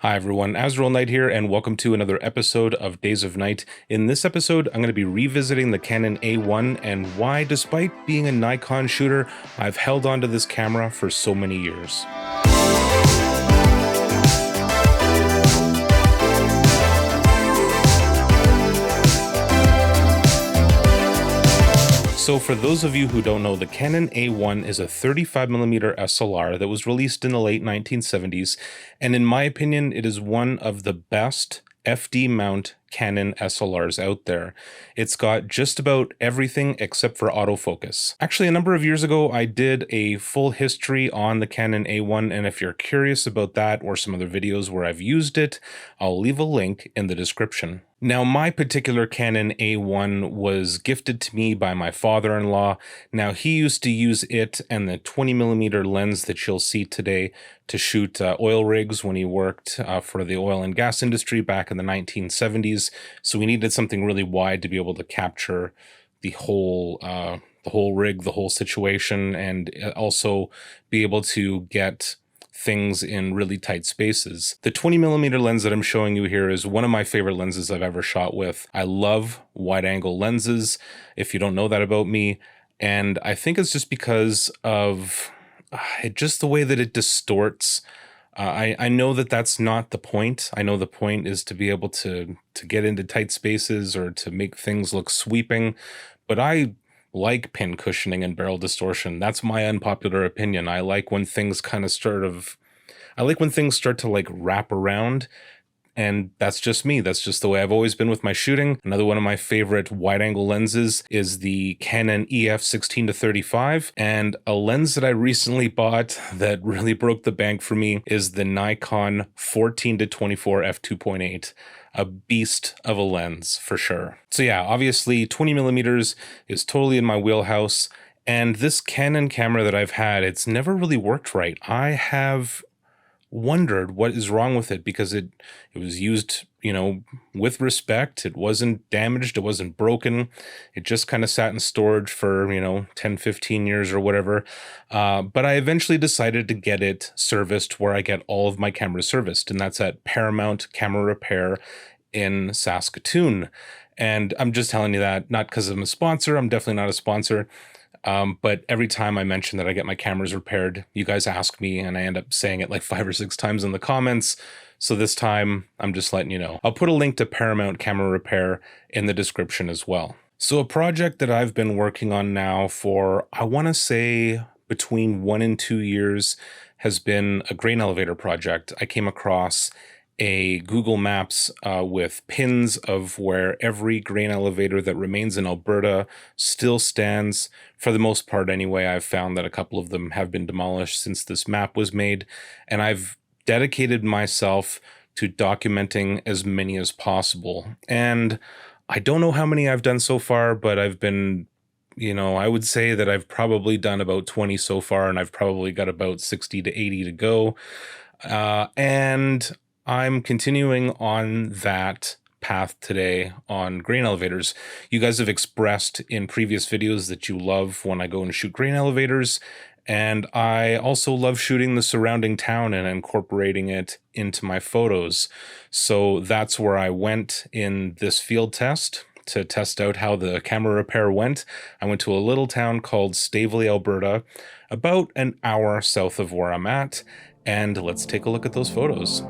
Hi everyone, Azriel Knight here, and welcome to another episode of Days of Night. In this episode, I'm going to be revisiting the Canon A-1 and why, despite being a Nikon shooter, I've held onto this camera for so many years. So for those of you who don't know, the Canon A-1 is a 35mm SLR that was released in the late 1970s, and in my opinion, it is one of the best FD mount Canon SLRs out there. It's got just about everything except for autofocus. Actually, a number of years ago, I did a full history on the Canon A-1, and if you're curious about that or some other videos where I've used it, I'll leave a link in the description. Now, my particular Canon A-1 was gifted to me by my father-in-law. Now, he used to use it and the 20mm lens that you'll see today to shoot oil rigs when he worked for the oil and gas industry back in the 1970s. So we needed something really wide to be able to capture the whole rig, the whole situation, and also be able to get things in really tight spaces. The 20mm lens that I'm showing you here is one of my favorite lenses I've ever shot with. I love wide angle lenses, if you don't know that about me, and I think it's just because of just the way that it distorts. I know that that's not the point. I know the point is to be able to get into tight spaces or to make things look sweeping, but I like pin cushioning and barrel distortion. That's my unpopular opinion. I like when things I like when things start to like wrap around, and that's just me. That's just the way I've always been with my shooting. Another one of my favorite wide-angle lenses is the Canon EF 16-35, and a lens that I recently bought that really broke the bank for me is the Nikon 14-24 f2.8. A beast of a lens for sure. So yeah, obviously 20mm is totally in my wheelhouse, and this Canon camera that I've had, it's never really worked right. I have wondered what is wrong with it because it was used, with respect. It wasn't damaged, it wasn't broken. It just kind of sat in storage for, 10, 15 years or whatever. But I eventually decided to get it serviced where I get all of my cameras serviced, and that's at Paramount Camera Repair in Saskatoon. And I'm just telling you that not because I'm a sponsor. I'm definitely not a sponsor. But every time I mention that I get my cameras repaired, you guys ask me, and I end up saying it like 5 or 6 times in the comments. So this time, I'm just letting you know. I'll put a link to Paramount Camera Repair in the description as well. So a project that I've been working on now for, I want to say, between 1 and 2 years has been a grain elevator project. I came across a Google Maps with pins of where every grain elevator that remains in Alberta still stands. For the most part anyway, I've found that a couple of them have been demolished since this map was made, and I've dedicated myself to documenting as many as possible. And I don't know how many I've done so far, but I've been, I would say that I've probably done about 20 so far, and I've probably got about 60 to 80 to go. And I'm continuing on that path today on grain elevators. You guys have expressed in previous videos that you love when I go and shoot grain elevators, and I also love shooting the surrounding town and incorporating it into my photos. So that's where I went in this field test to test out how the camera repair went. I went to a little town called Staveley, Alberta, about an hour south of where I'm at, and let's take a look at those photos.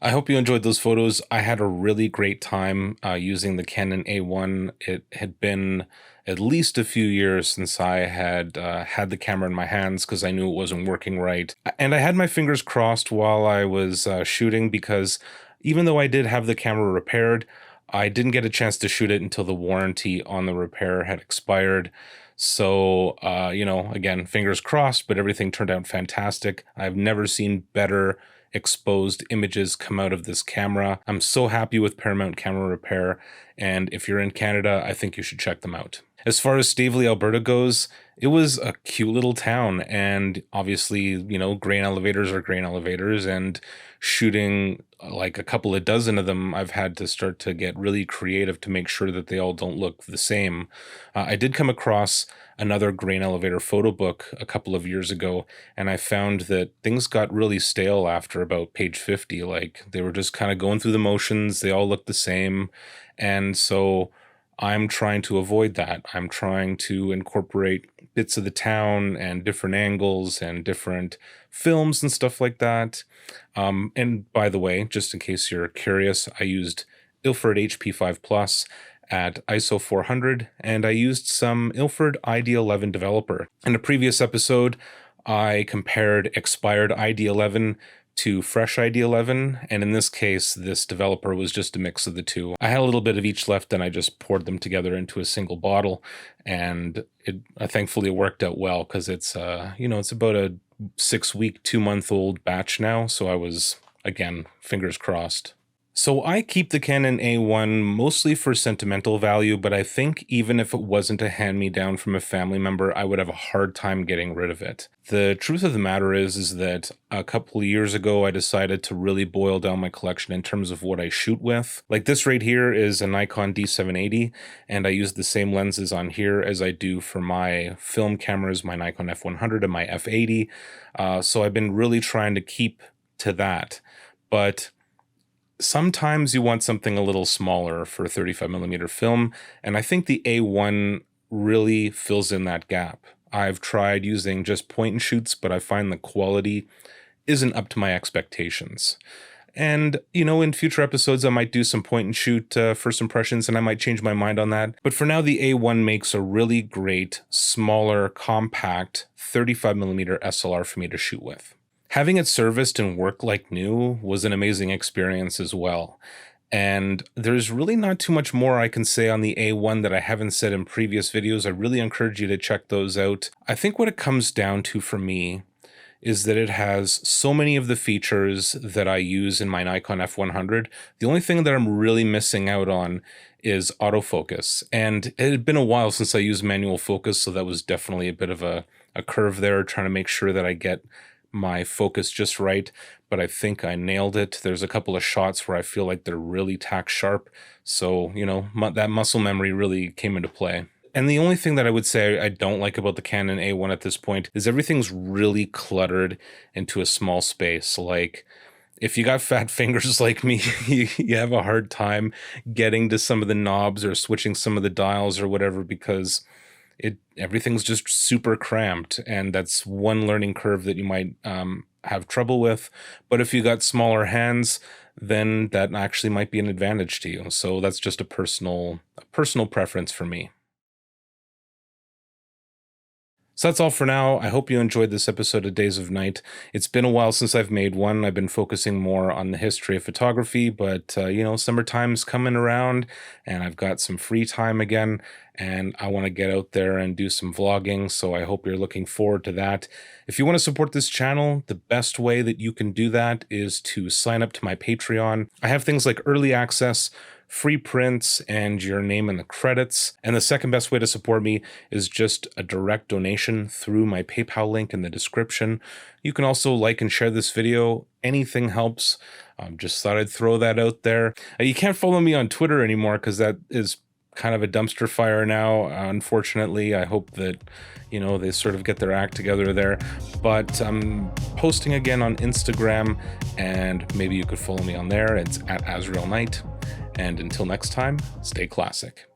I hope you enjoyed those photos. I had a really great time using the Canon A-1. It had been at least a few years since I had had the camera in my hands because I knew it wasn't working right. And I had my fingers crossed while I was shooting, because even though I did have the camera repaired, I didn't get a chance to shoot it until the warranty on the repair had expired. So, again, fingers crossed, but everything turned out fantastic. I've never seen better exposed images come out of this camera. I'm so happy with Paramount Camera Repair, and if you're in Canada, I think you should check them out. As far as Stavely, Alberta goes, it was a cute little town, and obviously, grain elevators are grain elevators, and shooting like a couple of dozen of them, I've had to start to get really creative to make sure that they all don't look the same. I did come across another grain elevator photo book a couple of years ago, and I found that things got really stale after about page 50. Like, they were just kind of going through the motions, they all looked the same, and so I'm trying to avoid that. I'm trying to incorporate bits of the town and different angles and different films and stuff like that. And by the way, just in case you're curious, I used Ilford HP5 Plus at ISO 400, and I used some Ilford ID11 developer. In a previous episode, I compared expired ID11 to fresh ID11, and in this case, this developer was just a mix of the two. I had a little bit of each left, and I just poured them together into a single bottle, and thankfully it worked out well, because it's it's about a 6-week, 2-month-old batch now, so I was, again, fingers crossed. So I keep the Canon A1 mostly for sentimental value, but I think even if it wasn't a hand-me-down from a family member, I would have a hard time getting rid of it. The truth of the matter is that a couple of years ago, I decided to really boil down my collection in terms of what I shoot with. Like, this right here is a Nikon D780, and I use the same lenses on here as I do for my film cameras, my Nikon F100 and my F80. So I've been really trying to keep to that. But sometimes you want something a little smaller for 35mm film, and I think the A1 really fills in that gap. I've tried using just point and shoots, but I find the quality isn't up to my expectations. And, in future episodes, I might do some point and shoot first impressions, and I might change my mind on that. But for now, the A1 makes a really great, smaller, compact 35mm SLR for me to shoot with. Having it serviced and work like new was an amazing experience as well. And there's really not too much more I can say on the A1 that I haven't said in previous videos. I really encourage you to check those out. I think what it comes down to for me is that it has so many of the features that I use in my Nikon F100. The only thing that I'm really missing out on is autofocus. And it had been a while since I used manual focus, so that was definitely a bit of a curve there, trying to make sure that I get my focus just right, but I think I nailed it. There's a couple of shots where I feel like they're really tack sharp, so that muscle memory really came into play. And the only thing that I would say I don't like about the Canon A1 at this point is everything's really cluttered into a small space. Like, if you got fat fingers like me, you have a hard time getting to some of the knobs or switching some of the dials or whatever, because everything's just super cramped, and that's one learning curve that you might have trouble with. But if you got smaller hands, then that actually might be an advantage to you. So that's just a personal preference for me. So that's all for now. I hope you enjoyed this episode of Days of Night. It's been a while since I've made one. I've been focusing more on the history of photography, but summertime's coming around and I've got some free time again, and I want to get out there and do some vlogging, so I hope you're looking forward to that. If you want to support this channel, the best way that you can do that is to sign up to my Patreon. I have things like early access, free prints, and your name in the credits. And the second best way to support me is just a direct donation through my PayPal link in the description. You can also like and share this video. Anything helps. Just thought I'd throw that out there. You can't follow me on Twitter anymore because that is kind of a dumpster fire now, unfortunately. I hope that they sort of get their act together there, but I'm posting again on Instagram, and maybe you could follow me on there. It's at Azriel Knight. And until next time, stay classic.